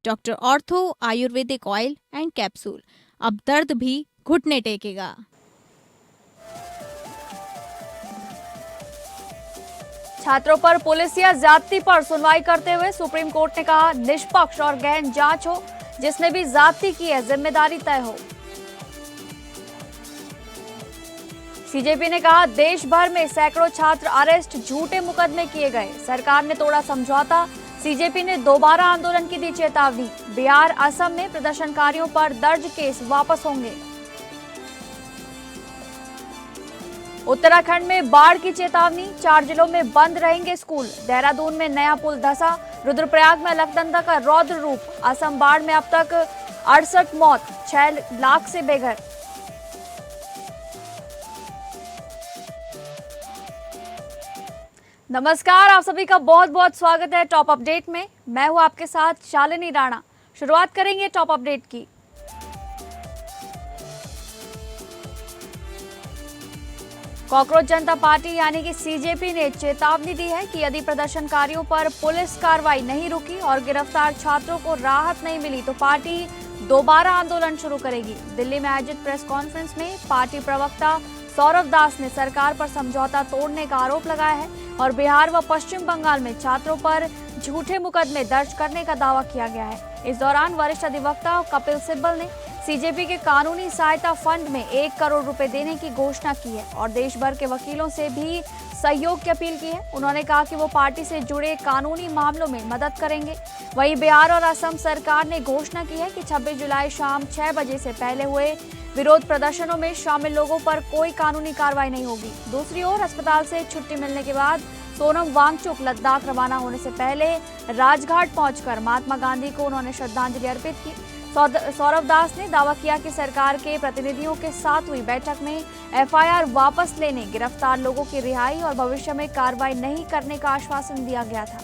Doctor ortho Ayurvedic oil and capsule, अब दर्द भी घुटने टेकेगा। छात्रों पर पुलिस या ज्यादती पर सुनवाई करते हुए सुप्रीम कोर्ट ने कहा, निष्पक्ष और गहन जांच हो, जिसने भी ज्यादती की है जिम्मेदारी तय हो। सीजेपी ने कहा, देश भर में सैकड़ों छात्र अरेस्ट, झूठे मुकदमे किए गए, सरकार ने तोड़ा समझौता। सीजेपी ने दोबारा आंदोलन की दी चेतावनी, बिहार असम में प्रदर्शनकारियों पर दर्ज केस वापस होंगे। उत्तराखंड में बाढ़ की चेतावनी, 4 जिलों में बंद रहेंगे स्कूल। देहरादून में नया पुल धंसा, रुद्रप्रयाग में अलकनंदा का रौद्र रूप। असम बाढ़ में अब तक 68 मौत, 6 लाख से बेघर। नमस्कार, आप सभी का बहुत बहुत स्वागत है टॉप अपडेट में। मैं हूं आपके साथ शालिनी राणा। शुरुआत करेंगे टॉप अपडेट की। कॉकरोच जनता पार्टी यानी कि सीजेपी ने चेतावनी दी है कि यदि प्रदर्शनकारियों पर पुलिस कार्रवाई नहीं रुकी और गिरफ्तार छात्रों को राहत नहीं मिली तो पार्टी दोबारा आंदोलन शुरू करेगी। दिल्ली में आयोजित प्रेस कॉन्फ्रेंस में पार्टी प्रवक्ता सौरभ दास ने सरकार पर समझौता तोड़ने का आरोप लगाया है और बिहार व पश्चिम बंगाल में छात्रों पर झूठे मुकदमे दर्ज करने का दावा किया गया है। इस दौरान वरिष्ठ अधिवक्ता कपिल सिब्बल ने सीजेपी के कानूनी सहायता फंड में 1 करोड़ रुपए देने की घोषणा की है और देश भर के वकीलों से भी सहयोग की अपील की है। उन्होंने कहा कि वो पार्टी से जुड़े कानूनी मामलों में मदद करेंगे। वहीं बिहार और असम सरकार ने घोषणा की है कि 26 जुलाई शाम 6 बजे से पहले हुए विरोध प्रदर्शनों में शामिल लोगों पर कोई कानूनी कार्रवाई नहीं होगी। दूसरी ओर अस्पताल से छुट्टी मिलने के बाद सोनम वांगचुक लद्दाख रवाना होने से पहले राजघाट पहुंचकर महात्मा गांधी को उन्होंने श्रद्धांजलि अर्पित की। सौरभ दास ने दावा किया कि सरकार के प्रतिनिधियों के साथ हुई बैठक में एफआईआर वापस लेने, गिरफ्तार लोगों की रिहाई और भविष्य में कार्रवाई नहीं करने का आश्वासन दिया गया था।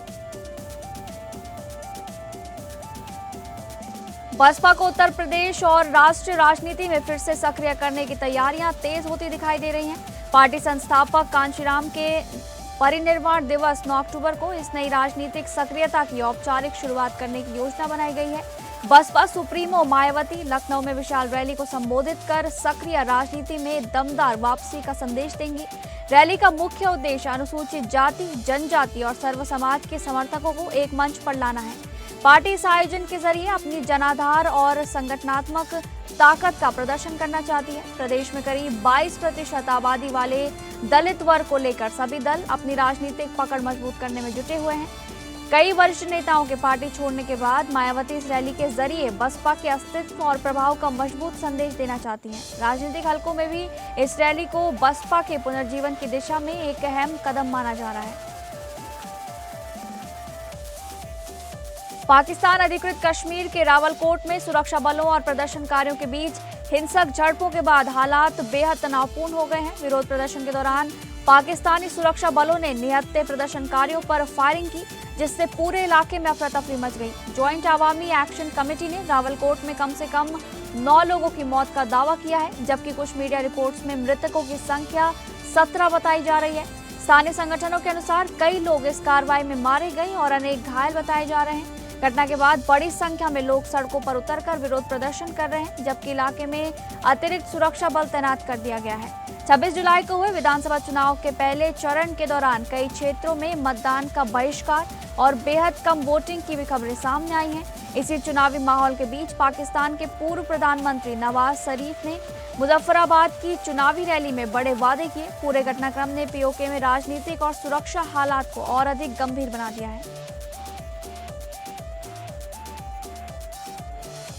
बसपा को उत्तर प्रदेश और राष्ट्रीय राजनीति में फिर से सक्रिय करने की तैयारियां तेज होती दिखाई दे रही हैं। पार्टी संस्थापक कांशीराम के परिनिर्वाण दिवस 9 अक्टूबर को इस नई राजनीतिक सक्रियता की औपचारिक शुरुआत करने की योजना बनाई गई है। बसपा सुप्रीमो मायावती लखनऊ में विशाल रैली को संबोधित कर सक्रिय राजनीति में दमदार वापसी का संदेश देंगी। रैली का मुख्य उद्देश्य अनुसूचित जाति, जनजाति और सर्व समाज के समर्थकों को एक मंच पर लाना है। पार्टी इस आयोजन के जरिए अपनी जनाधार और संगठनात्मक ताकत का प्रदर्शन करना चाहती है। प्रदेश में करीब 22% आबादी वाले दलित वर्ग को लेकर सभी दल अपनी राजनीतिक पकड़ मजबूत करने में जुटे हुए हैं। कई वरिष्ठ नेताओं के पार्टी छोड़ने के बाद मायावती इस रैली के जरिए बसपा के अस्तित्व और प्रभाव का मजबूत संदेश देना चाहती हैं। राजनीतिक हलकों में भी इस रैली को बसपा के पुनर्जीवन की दिशा में एक अहम कदम माना जा रहा है। पाकिस्तान अधिकृत कश्मीर के रावलकोट में सुरक्षा बलों और प्रदर्शनकारियों के बीच हिंसक झड़पों के बाद हालात बेहद तनावपूर्ण हो गए हैं। विरोध प्रदर्शन के दौरान पाकिस्तानी सुरक्षा बलों ने निहत्थे प्रदर्शनकारियों पर फायरिंग की, जिससे पूरे इलाके में अफरा तफरी मच गई। ज्वाइंट अवामी एक्शन कमेटी ने रावलकोट में कम से कम 9 लोगों की मौत का दावा किया है, जबकि कुछ मीडिया रिपोर्ट्स में मृतकों की संख्या 17 बताई जा रही है। स्थानीय संगठनों के अनुसार कई लोग इस कार्रवाई में मारे गए और अनेक घायल बताए जा रहे हैं। घटना के बाद बड़ी संख्या में लोग सड़कों पर उतरकर विरोध प्रदर्शन कर रहे हैं, जबकि इलाके में अतिरिक्त सुरक्षा बल तैनात कर दिया गया है। 26 जुलाई को हुए विधानसभा चुनाव के पहले चरण के दौरान कई क्षेत्रों में मतदान का बहिष्कार और बेहद कम वोटिंग की भी खबरें सामने आई हैं। इसी चुनावी माहौल के बीच पाकिस्तान के पूर्व प्रधानमंत्री नवाज शरीफ ने मुजफ्फराबाद की चुनावी रैली में बड़े वादे किए। पूरे घटनाक्रम ने पीओके में राजनीतिक और सुरक्षा हालात को और अधिक गंभीर बना दिया है।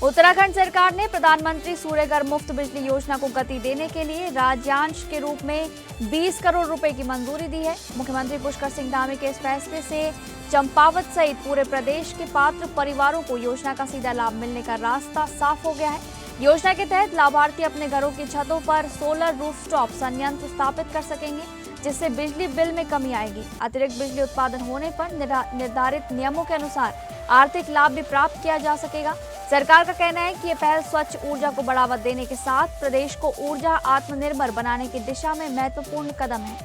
उत्तराखंड सरकार ने प्रधानमंत्री सूर्यघर मुफ्त बिजली योजना को गति देने के लिए राज्यांश के रूप में 20 करोड़ रुपए की मंजूरी दी है। मुख्यमंत्री पुष्कर सिंह धामी के इस फैसले से चंपावत सहित पूरे प्रदेश के पात्र परिवारों को योजना का सीधा लाभ मिलने का रास्ता साफ हो गया है। योजना के तहत लाभार्थी अपने घरों की छतों पर सोलर रूफटॉप संयंत्र स्थापित कर सकेंगे, जिससे बिजली बिल में कमी आएगी। अतिरिक्त बिजली उत्पादन होने पर निर्धारित नियमों के अनुसार आर्थिक लाभ भी प्राप्त किया जा सकेगा। सरकार का कहना है कि ये पहल स्वच्छ ऊर्जा को बढ़ावा देने के साथ प्रदेश को ऊर्जा आत्मनिर्भर बनाने की दिशा में महत्वपूर्ण कदम है।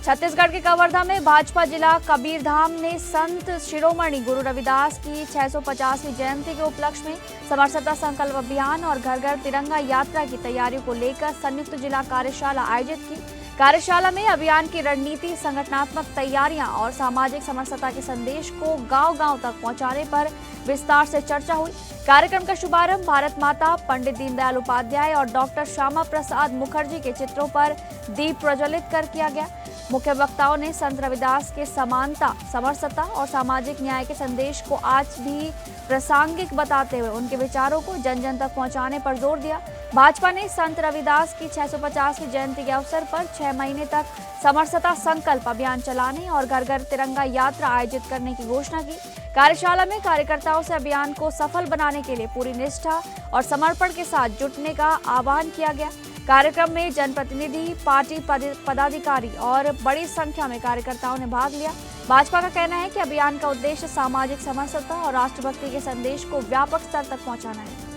छत्तीसगढ़ के कवर्धा में भाजपा जिला कबीरधाम ने संत शिरोमणि गुरु रविदास की 650वीं जयंती के उपलक्ष्य में समरसता संकल्प अभियान और घर घर तिरंगा यात्रा की तैयारियों को लेकर संयुक्त जिला कार्यशाला आयोजित की। कार्यशाला में अभियान की रणनीति, संगठनात्मक तैयारियां और सामाजिक समरसता के संदेश को गांव-गांव तक पहुंचाने पर विस्तार से चर्चा हुई। कार्यक्रम का शुभारंभ भारत माता, पंडित दीनदयाल उपाध्याय और डॉक्टर श्यामा प्रसाद मुखर्जी के चित्रों पर दीप प्रज्वलित कर किया गया। मुख्य वक्ताओं ने संत रविदास के समानता, समरसता और सामाजिक न्याय के संदेश को आज भी प्रासंगिक बताते हुए उनके विचारों को जन जन तक पहुंचाने पर जोर दिया। भाजपा ने संत रविदास की 650वीं जयंती के अवसर पर 6 महीने तक समरसता संकल्प अभियान चलाने और घर घर तिरंगा यात्रा आयोजित करने की घोषणा की। कार्यशाला में कार्यकर्ताओं से अभियान को सफल बनाने के लिए पूरी निष्ठा और समर्पण के साथ जुटने का आह्वान किया गया। कार्यक्रम में जनप्रतिनिधि, पार्टी पदाधिकारी और बड़ी संख्या में कार्यकर्ताओं ने भाग लिया। भाजपा का कहना है कि अभियान का उद्देश्य सामाजिक समरसता और राष्ट्रभक्ति के संदेश को व्यापक स्तर तक पहुंचाना है।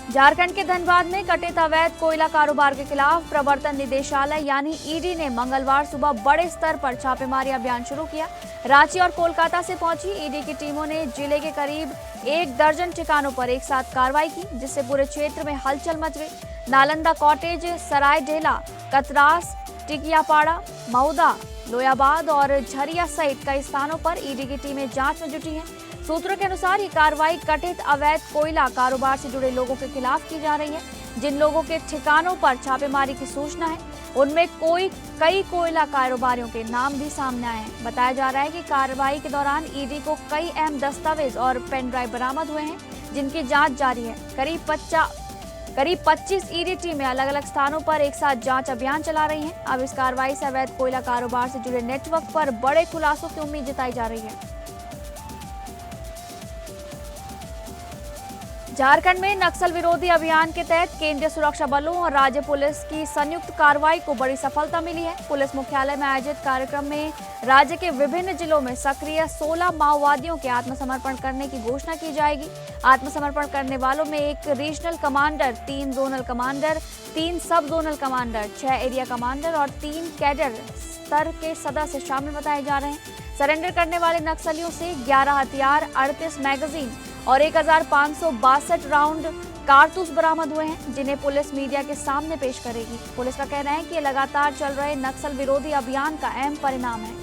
झारखंड के धनबाद में कथित अवैध कोयला कारोबार के खिलाफ प्रवर्तन निदेशालय यानी ईडी ने मंगलवार सुबह बड़े स्तर पर छापेमारी अभियान शुरू किया। रांची और कोलकाता से पहुंची ईडी की टीमों ने जिले के करीब 1 दर्जन ठिकानों पर एक साथ कार्रवाई की, जिससे पूरे क्षेत्र में हलचल मच गई। नालंदा कॉटेज, सरायढेला, कतरास, टिकियापाड़ा, मऊदा, लोयाबाद और झरिया सहित कई स्थानों पर ईडी की टीमें जांच में जुटी हैं। सूत्रों के अनुसार ये कार्रवाई कथित अवैध कोयला कारोबार से जुड़े लोगों के खिलाफ की जा रही है। जिन लोगों के ठिकानों पर छापेमारी की सूचना है, उनमें कई कोयला कारोबारियों के नाम भी सामने आए हैं। बताया जा रहा है कि कार्रवाई के दौरान ईडी को कई अहम दस्तावेज और पेन ड्राइव बरामद हुए हैं, जिनकी जांच जारी है। करीब 25 ईडी टीमें अलग अलग स्थानों पर एक साथ जांच अभियान चला रही हैं। अब इस कार्रवाई से अवैध कोयला कारोबार से जुड़े नेटवर्क पर बड़े खुलासों की उम्मीद जताई जा रही है। झारखंड में नक्सल विरोधी अभियान के तहत केंद्रीय सुरक्षा बलों और राज्य पुलिस की संयुक्त कार्रवाई को बड़ी सफलता मिली है। पुलिस मुख्यालय में आयोजित कार्यक्रम में राज्य के विभिन्न जिलों में सक्रिय 16 माओवादियों के आत्मसमर्पण करने की घोषणा की जाएगी। आत्मसमर्पण करने वालों में 1 रीजनल कमांडर, 3 जोनल कमांडर, 3 सब जोनल कमांडर, 6 एरिया कमांडर और 3 कैडर स्तर के सदस्य शामिल बताए जा रहे हैं। सरेंडर करने वाले नक्सलियों से 11 हथियार, 38 मैगजीन और 1562 राउंड कारतूस बरामद हुए हैं, जिन्हें पुलिस मीडिया के सामने पेश करेगी। पुलिस का कहना है कि ये लगातार चल रहे नक्सल विरोधी अभियान का अहम परिणाम है।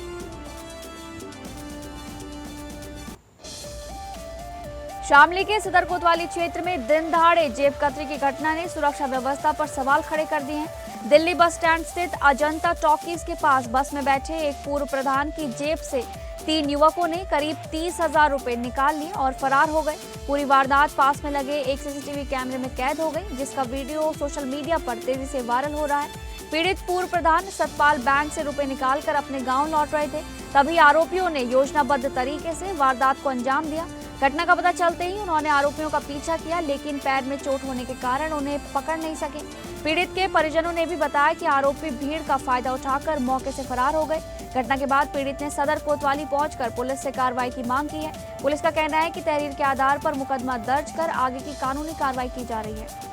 शामली के सदर कोतवाली क्षेत्र में दिन दहाड़े जेब कतरी की घटना ने सुरक्षा व्यवस्था पर सवाल खड़े कर दिए हैं। दिल्ली बस स्टैंड स्थित अजंता टॉकीज के पास बस में बैठे एक पूर्व प्रधान की जेब से 3 युवकों ने करीब 30,000 रुपए निकाल लिए और फरार हो गए। पूरी वारदात पास में लगे एक सीसीटीवी कैमरे में कैद हो गई, जिसका वीडियो सोशल मीडिया पर तेजी से वायरल हो रहा है। पीड़ित पूर्व प्रधान सतपाल बैंक से रुपए निकालकर अपने गांव लौट रहे थे, तभी आरोपियों ने योजनाबद्ध तरीके से वारदात को अंजाम दिया। घटना का पता चलते ही उन्होंने आरोपियों का पीछा किया, लेकिन पैर में चोट होने के कारण उन्हें पकड़ नहीं सके। पीड़ित के परिजनों ने भी बताया कि आरोपी भीड़ का फायदा उठाकर मौके से फरार हो गए। घटना के बाद पीड़ित ने सदर कोतवाली पहुंचकर पुलिस से कार्रवाई की मांग की है। पुलिस का कहना है कि तहरीर के आधार पर मुकदमा दर्ज कर आगे की कानूनी कार्रवाई की जा रही है।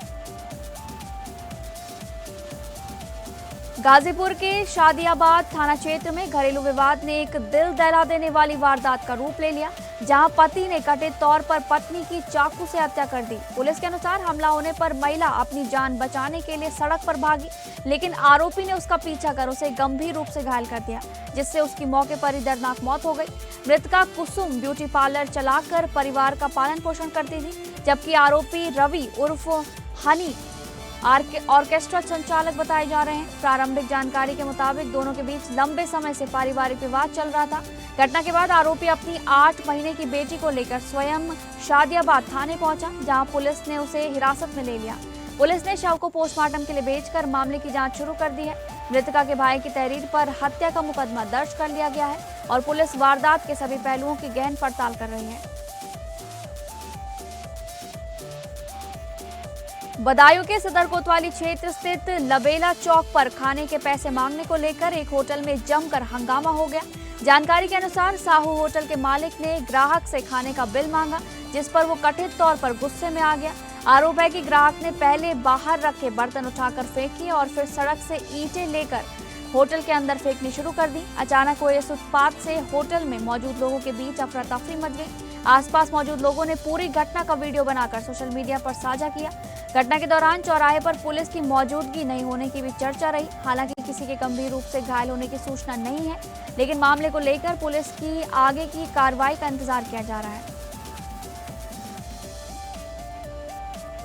गाजीपुर के शादियाबाद थाना क्षेत्र में घरेलू विवाद ने एक दिल दहला देने वाली वारदात का रूप ले लिया, जहां पति ने कथित तौर पर पत्नी की चाकू से हत्या कर दी। पुलिस के अनुसार हमला होने पर महिला अपनी जान बचाने के लिए सड़क पर भागी, लेकिन आरोपी ने उसका पीछा कर उसे गंभीर रूप से घायल कर दिया, जिससे उसकी मौके पर ही दर्दनाक मौत हो गई। मृतका कुसुम ब्यूटी पार्लर चलाकर परिवार का पालन पोषण करती थी, जबकि आरोपी रवि उर्फ हनी ऑर्केस्ट्रा संचालक बताए जा रहे हैं। प्रारंभिक जानकारी के मुताबिक दोनों के बीच लंबे समय से पारिवारिक विवाद चल रहा था। घटना के बाद आरोपी अपनी 8 महीने की बेटी को लेकर स्वयं शादियाबाद थाने पहुंचा, जहां पुलिस ने उसे हिरासत में ले लिया। पुलिस ने शव को पोस्टमार्टम के लिए भेजकर मामले की जांच शुरू कर दी है। मृतका के भाई की तहरीर पर हत्या का मुकदमा दर्ज कर लिया गया है और पुलिस वारदात के सभी पहलुओं की गहन पड़ताल कर रही है। बदायूं के सदर कोतवाली क्षेत्र स्थित लबेला चौक पर खाने के पैसे मांगने को लेकर एक होटल में जमकर हंगामा हो गया। जानकारी के अनुसार साहू होटल के मालिक ने ग्राहक से खाने का बिल मांगा, जिस पर वो कथित तौर पर गुस्से में आ गया। आरोप है कि ग्राहक ने पहले बाहर रखे बर्तन उठाकर फेंके और फिर सड़क से ईंटें लेकर होटल के अंदर फेंकनी शुरू कर दी। अचानक हुए इस उत्पात से होटल में मौजूद लोगों के बीच अफरा तफरी मच गई। आसपास मौजूद लोगों ने पूरी घटना का वीडियो बनाकर सोशल मीडिया पर साझा किया। घटना के दौरान चौराहे पर पुलिस की मौजूदगी नहीं होने की भी चर्चा रही। हालांकि किसी के गंभीर रूप से घायल होने की सूचना नहीं है, लेकिन मामले को लेकर पुलिस की आगे की कार्रवाई का इंतजार किया जा रहा है।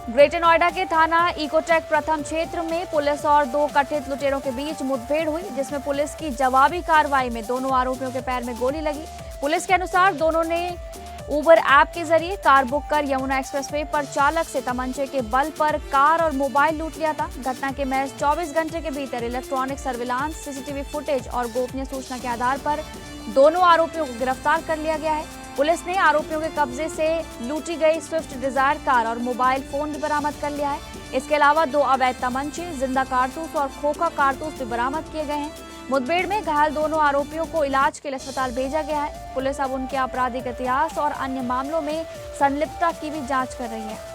ग्रेटर नोएडा के थाना इकोटेक प्रथम क्षेत्र में पुलिस और दो कथित लुटेरों के बीच मुठभेड़ हुई, जिसमें पुलिस की जवाबी कार्रवाई में दोनों आरोपियों के पैर में गोली लगी। पुलिस के अनुसार दोनों ने उबर ऐप के जरिए कार बुक कर यमुना एक्सप्रेसवे पर चालक से तमंचे के बल पर कार और मोबाइल लूट लिया था। घटना के महज 24 घंटे के भीतर इलेक्ट्रॉनिक सर्विलांस, सीसीटीवी फुटेज और गोपनीय सूचना के आधार पर दोनों आरोपियों को गिरफ्तार कर लिया गया है। पुलिस ने आरोपियों के कब्जे से लूटी गई स्विफ्ट डिजायर कार और मोबाइल फोन भी बरामद कर लिया है। इसके अलावा 2 अवैध तमंचे, जिंदा कारतूस और खोखा कारतूस भी बरामद किए गए हैं। मुठभेड़ में घायल दोनों आरोपियों को इलाज के लिए अस्पताल भेजा गया है। पुलिस अब उनके आपराधिक इतिहास और अन्य मामलों में संलिप्तता की भी जांच कर रही है।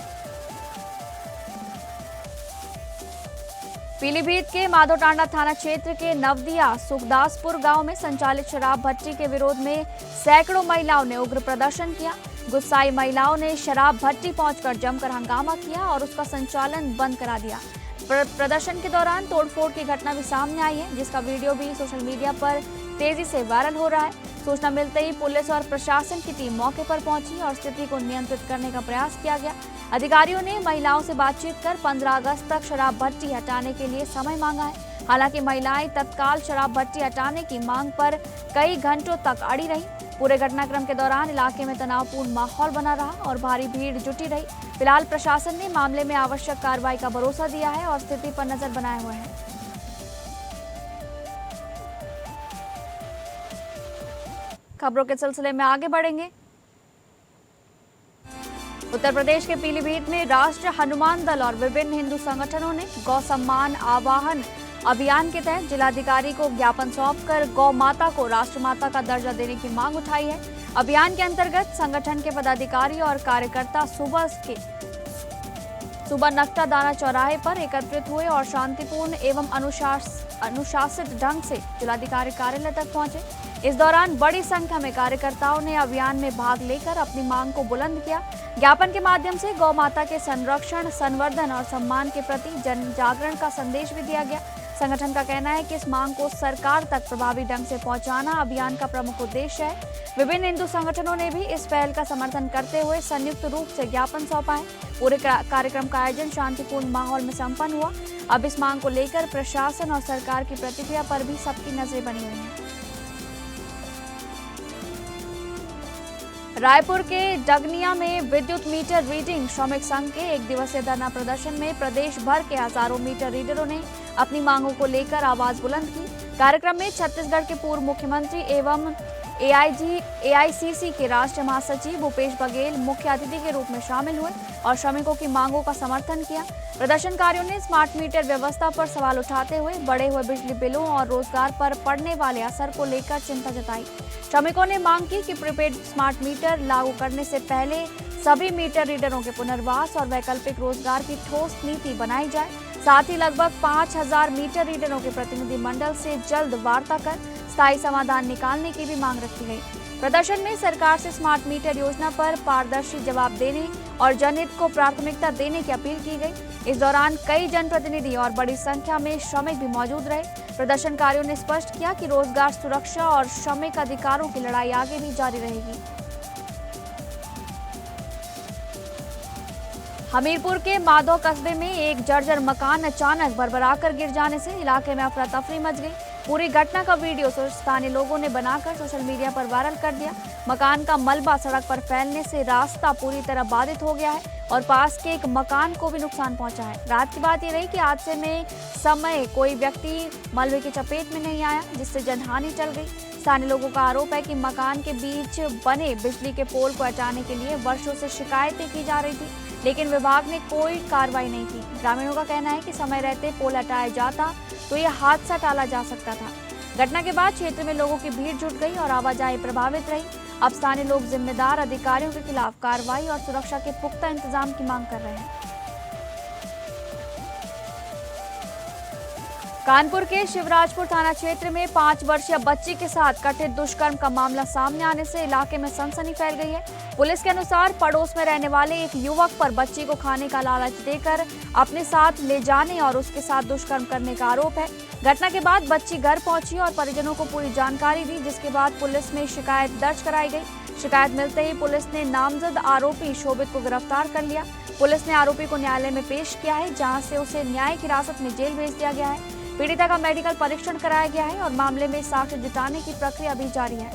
पीलीभीत के माधोटांडा थाना क्षेत्र के नवदिया सुखदासपुर गांव में संचालित शराब भट्टी के विरोध में सैकड़ों महिलाओं ने उग्र प्रदर्शन किया। गुस्साई महिलाओं ने शराब भट्टी पहुंचकर जमकर हंगामा किया और उसका संचालन बंद करा दिया। प्रदर्शन के दौरान तोड़फोड़ की घटना भी सामने आई है, जिसका वीडियो भी सोशल मीडिया पर तेजी से वायरल हो रहा है। सूचना मिलते ही पुलिस और प्रशासन की टीम मौके पर पहुंची और स्थिति को नियंत्रित करने का प्रयास किया गया। अधिकारियों ने महिलाओं से बातचीत कर 15 अगस्त तक शराब भट्टी हटाने के लिए समय मांगा है। हालांकि महिलाएं तत्काल शराब भट्टी हटाने की मांग पर कई घंटों तक अड़ी रही। पूरे घटनाक्रम के दौरान इलाके में तनावपूर्ण माहौल बना रहा और भारी भीड़ जुटी रही। फिलहाल प्रशासन ने मामले में आवश्यक कार्रवाई का भरोसा दिया है और स्थिति पर नजर बनाए हुए है। खबरों के सिलसिले में आगे बढ़ेंगे। उत्तर प्रदेश के पीलीभीत में राष्ट्रीय हनुमान दल और विभिन्न हिंदू संगठनों ने गौ सम्मान आवाहन अभियान के तहत जिलाधिकारी को ज्ञापन सौंपकर गौ माता को राष्ट्रमाता का दर्जा देने की मांग उठाई है। अभियान के अंतर्गत संगठन के पदाधिकारी और कार्यकर्ता सुबह नक्ता दाना चौराहे पर एकत्रित हुए और शांतिपूर्ण एवं अनुशासित ढंग से जिलाधिकारी कार्यालय तक पहुंचे। इस दौरान बड़ी संख्या में कार्यकर्ताओं ने अभियान में भाग लेकर अपनी मांग को बुलंद किया। ज्ञापन के माध्यम से गौ माता के संरक्षण, संवर्धन और सम्मान के प्रति जन जागरण का संदेश भी दिया गया। संगठन का कहना है कि इस मांग को सरकार तक प्रभावी ढंग से पहुंचाना अभियान का प्रमुख उद्देश्य है। विभिन्न हिंदू संगठनों ने भी इस पहल का समर्थन करते हुए संयुक्त रूप से ज्ञापन सौंपा है। पूरे कार्यक्रम का आयोजन शांतिपूर्ण माहौल में संपन्न हुआ। अब इस मांग को लेकर प्रशासन और सरकार की प्रतिक्रिया पर भी सबकी नजरें बनी हुई हैं। रायपुर के डगनिया में विद्युत मीटर रीडिंग श्रमिक संघ के 1 दिवसीय धरना प्रदर्शन में प्रदेश भर के हजारों मीटर रीडरों ने अपनी मांगों को लेकर आवाज बुलंद की। कार्यक्रम में छत्तीसगढ़ के पूर्व मुख्यमंत्री एवं एआईसीसी के राष्ट्रीय महासचिव भूपेश बघेल मुख्य अतिथि के रूप में शामिल हुए और श्रमिकों की मांगों का समर्थन किया। प्रदर्शनकारियों ने स्मार्ट मीटर व्यवस्था पर सवाल उठाते हुए बढ़े हुए बिजली बिलों और रोजगार पर पड़ने वाले असर को लेकर चिंता जताई। श्रमिकों ने मांग की कि प्रीपेड स्मार्ट मीटर लागू करने से पहले सभी मीटर रीडरों के पुनर्वास और वैकल्पिक रोजगार की ठोस नीति बनाई जाए। साथ ही लगभग 5000 मीटर रीडरों के प्रतिनिधि मंडल से जल्द वार्ता कर स्थायी समाधान निकालने की भी मांग रखी गई। प्रदर्शन में सरकार से स्मार्ट मीटर योजना पर पारदर्शी जवाब देने और जनहित को प्राथमिकता देने की अपील की गई। इस दौरान कई जनप्रतिनिधि और बड़ी संख्या में श्रमिक भी मौजूद रहे। प्रदर्शनकारियों ने स्पष्ट किया कि रोजगार सुरक्षा और श्रमिक अधिकारों की लड़ाई आगे भी जारी रहेगी। हमीरपुर के माधव कस्बे में एक जर्जर मकान अचानक भरभराकर गिर जाने से इलाके में अफरा तफरी मच गई। पूरी घटना का वीडियो स्थानीय लोगों ने बनाकर सोशल मीडिया पर वायरल कर दिया। मकान का मलबा सड़क पर फैलने से रास्ता पूरी तरह बाधित हो गया है और पास के एक मकान को भी नुकसान पहुंचा है। रात की बात ये रही कि हादसे में समय कोई व्यक्ति मलबे की चपेट में नहीं आया, जिससे जनहानि टल गई। स्थानीय लोगों का आरोप है कि मकान के बीच बने बिजली के पोल को हटाने के लिए वर्षों से शिकायतें की जा रही थी, लेकिन विभाग ने कोई कार्रवाई नहीं की। ग्रामीणों का कहना है कि समय रहते पोल हटाया जाता तो यह हादसा टाला जा सकता था। घटना के बाद क्षेत्र में लोगों की भीड़ जुट गई और आवाजाही प्रभावित रही। अब स्थानीय लोग जिम्मेदार अधिकारियों के खिलाफ कार्रवाई और सुरक्षा के पुख्ता इंतजाम की मांग कर रहे हैं। कानपुर के शिवराजपुर थाना क्षेत्र में 5 वर्षीय बच्ची के साथ कथित दुष्कर्म का मामला सामने आने से इलाके में सनसनी फैल गई है। पुलिस के अनुसार पड़ोस में रहने वाले एक युवक पर बच्ची को खाने का लालच देकर अपने साथ ले जाने और उसके साथ दुष्कर्म करने का आरोप है। घटना के बाद बच्ची घर पहुंची और परिजनों को पूरी जानकारी दी, जिसके बाद पुलिस में शिकायत दर्ज कराई गई। शिकायत मिलते ही पुलिस ने नामजद आरोपी शोभित को गिरफ्तार कर लिया। पुलिस ने आरोपी को न्यायालय में पेश किया है, जहां से उसे न्यायिक हिरासत में जेल भेज दिया गया है। पीड़िता का मेडिकल परीक्षण कराया गया है और मामले में साक्ष्य जुटाने की प्रक्रिया भी जारी है।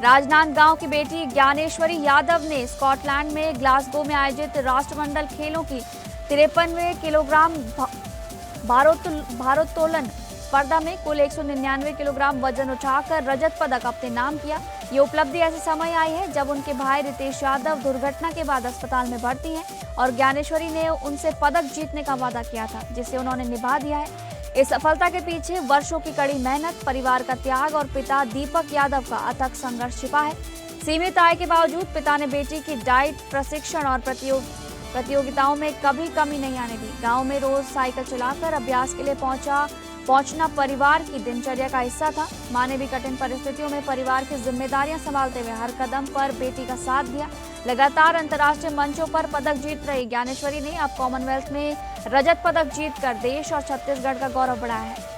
राजनांदगांव की बेटी ज्ञानेश्वरी यादव ने स्कॉटलैंड में ग्लासगो में आयोजित राष्ट्रमंडल खेलों की 53वें किलोग्राम भारोत्तोलन स्पर्धा में कुल 199 किलोग्राम वजन उठाकर रजत पदक अपने नाम किया। ये उपलब्धि ऐसे समय आई है जब उनके भाई रितेश यादव दुर्घटना के बाद अस्पताल में भर्ती हैं और ज्ञानेश्वरी ने उनसे पदक जीतने का वादा किया था, जिसे उन्होंने निभा दिया है। इस सफलता के पीछे वर्षों की कड़ी मेहनत, परिवार का त्याग और पिता दीपक यादव का अथक संघर्ष छिपा है। सीमित आय के बावजूद पिता ने बेटी की डाइट, प्रशिक्षण और प्रतियोगिताओं में कभी कमी नहीं आने दी। गाँव में रोज साइकिल चलाकर अभ्यास के लिए पहुंचना परिवार की दिनचर्या का हिस्सा था। मां ने भी कठिन परिस्थितियों में परिवार की जिम्मेदारियां संभालते हुए हर कदम पर बेटी का साथ दिया। लगातार अंतर्राष्ट्रीय मंचों पर पदक जीत रही ज्ञानेश्वरी ने अब कॉमनवेल्थ में रजत पदक जीतकर देश और छत्तीसगढ़ का गौरव बढ़ाया है।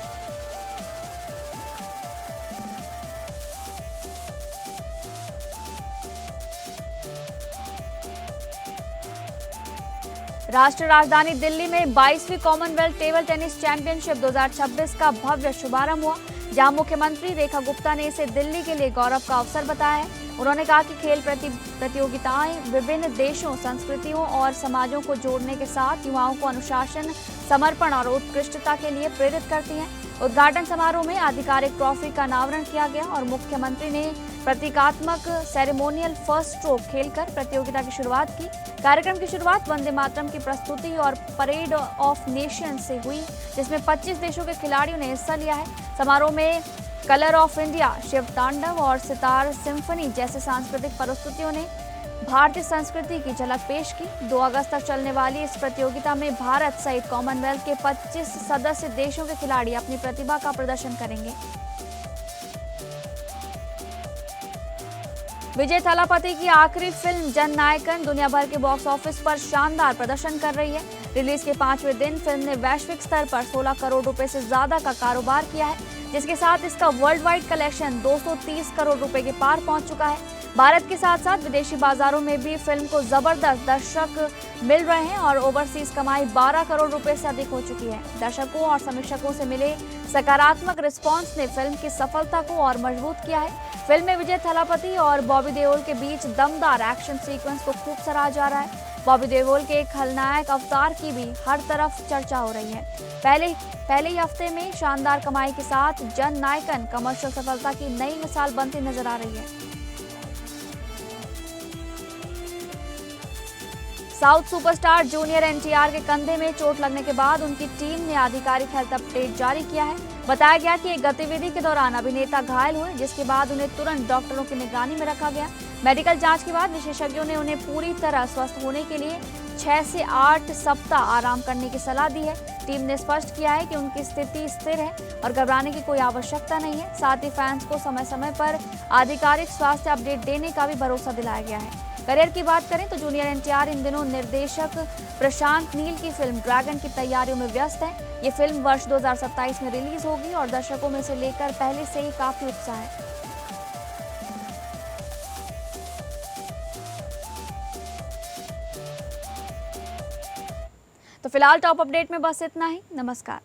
राष्ट्रीय राजधानी दिल्ली में 22वीं कॉमनवेल्थ टेबल टेनिस चैंपियनशिप 2026 का भव्य शुभारंभ हुआ, जहां मुख्यमंत्री रेखा गुप्ता ने इसे दिल्ली के लिए गौरव का अवसर बताया है। उन्होंने कहा कि खेल प्रतियोगिताएं विभिन्न देशों, संस्कृतियों और समाजों को जोड़ने के साथ युवाओं को अनुशासन, समर्पण और उत्कृष्टता के लिए प्रेरित करती हैं। उद्घाटन समारोह में आधिकारिक ट्रॉफी का अनावरण किया गया और मुख्यमंत्री ने प्रतीकात्मक सेरेमोनियल फर्स्ट स्ट्रोक खेलकर प्रतियोगिता की शुरुआत की। कार्यक्रम की शुरुआत वंदे मातरम की प्रस्तुति और परेड ऑफ नेशंस से हुई, जिसमें 25 देशों के खिलाड़ियों ने हिस्सा लिया है। समारोह में कलर ऑफ इंडिया, शिव तांडव और सितार सिम्फनी जैसे सांस्कृतिक प्रस्तुतियों ने भारतीय संस्कृति की झलक पेश की। 2 अगस्त तक चलने वाली इस प्रतियोगिता में भारत सहित कॉमनवेल्थ के 25 सदस्य देशों के खिलाड़ी अपनी प्रतिभा का प्रदर्शन करेंगे। विजय थलापति की आखिरी फिल्म जननायकन दुनिया भर के बॉक्स ऑफिस पर शानदार प्रदर्शन कर रही है। रिलीज के 5वें दिन फिल्म ने वैश्विक स्तर पर 16 करोड़ रुपए से ज्यादा का कारोबार किया है, जिसके साथ इसका वर्ल्ड वाइड कलेक्शन 230 करोड़ रुपए के पार पहुंच चुका है। भारत के साथ साथ विदेशी बाजारों में भी फिल्म को जबरदस्त दर्शक मिल रहे हैं और ओवरसीज कमाई 12 करोड़ रुपए से अधिक हो चुकी है। दर्शकों और समीक्षकों से मिले सकारात्मक रिस्पांस ने फिल्म की सफलता को और मजबूत किया है। फिल्म में विजय थलापति और बॉबी देओल के बीच दमदार एक्शन सीक्वेंस को खूब सराहा जा रहा है। बॉबी देओल के खलनायक अवतार की भी हर तरफ चर्चा हो रही है। पहले ही हफ्ते में शानदार कमाई के साथ जननायकन कमर्शियल सफलता की नई मिसाल बनती नजर आ रही है। साउथ सुपरस्टार जूनियर एनटीआर के कंधे में चोट लगने के बाद उनकी टीम ने आधिकारिक हेल्थ अपडेट जारी किया है। बताया गया कि एक गतिविधि के दौरान अभिनेता घायल हुए, जिसके बाद उन्हें तुरंत डॉक्टरों की निगरानी में रखा गया। मेडिकल जांच के बाद विशेषज्ञों ने उन्हें पूरी तरह स्वस्थ होने के लिए 6 से 8 सप्ताह आराम करने की सलाह दी है। टीम ने स्पष्ट किया है कि उनकी स्थिति स्थिर है और घबराने की कोई आवश्यकता नहीं है। साथ ही फैंस को समय समय पर आधिकारिक स्वास्थ्य अपडेट देने का भी भरोसा दिलाया गया है। करियर की बात करें तो जूनियर एनटीआर इन दिनों निर्देशक प्रशांत नील की फिल्म ड्रैगन की तैयारियों में व्यस्त है। ये फिल्म वर्ष 2027 में रिलीज होगी और दर्शकों में से लेकर पहले से ही काफी उत्साह है। तो फिलहाल टॉप अपडेट में बस इतना ही। नमस्कार।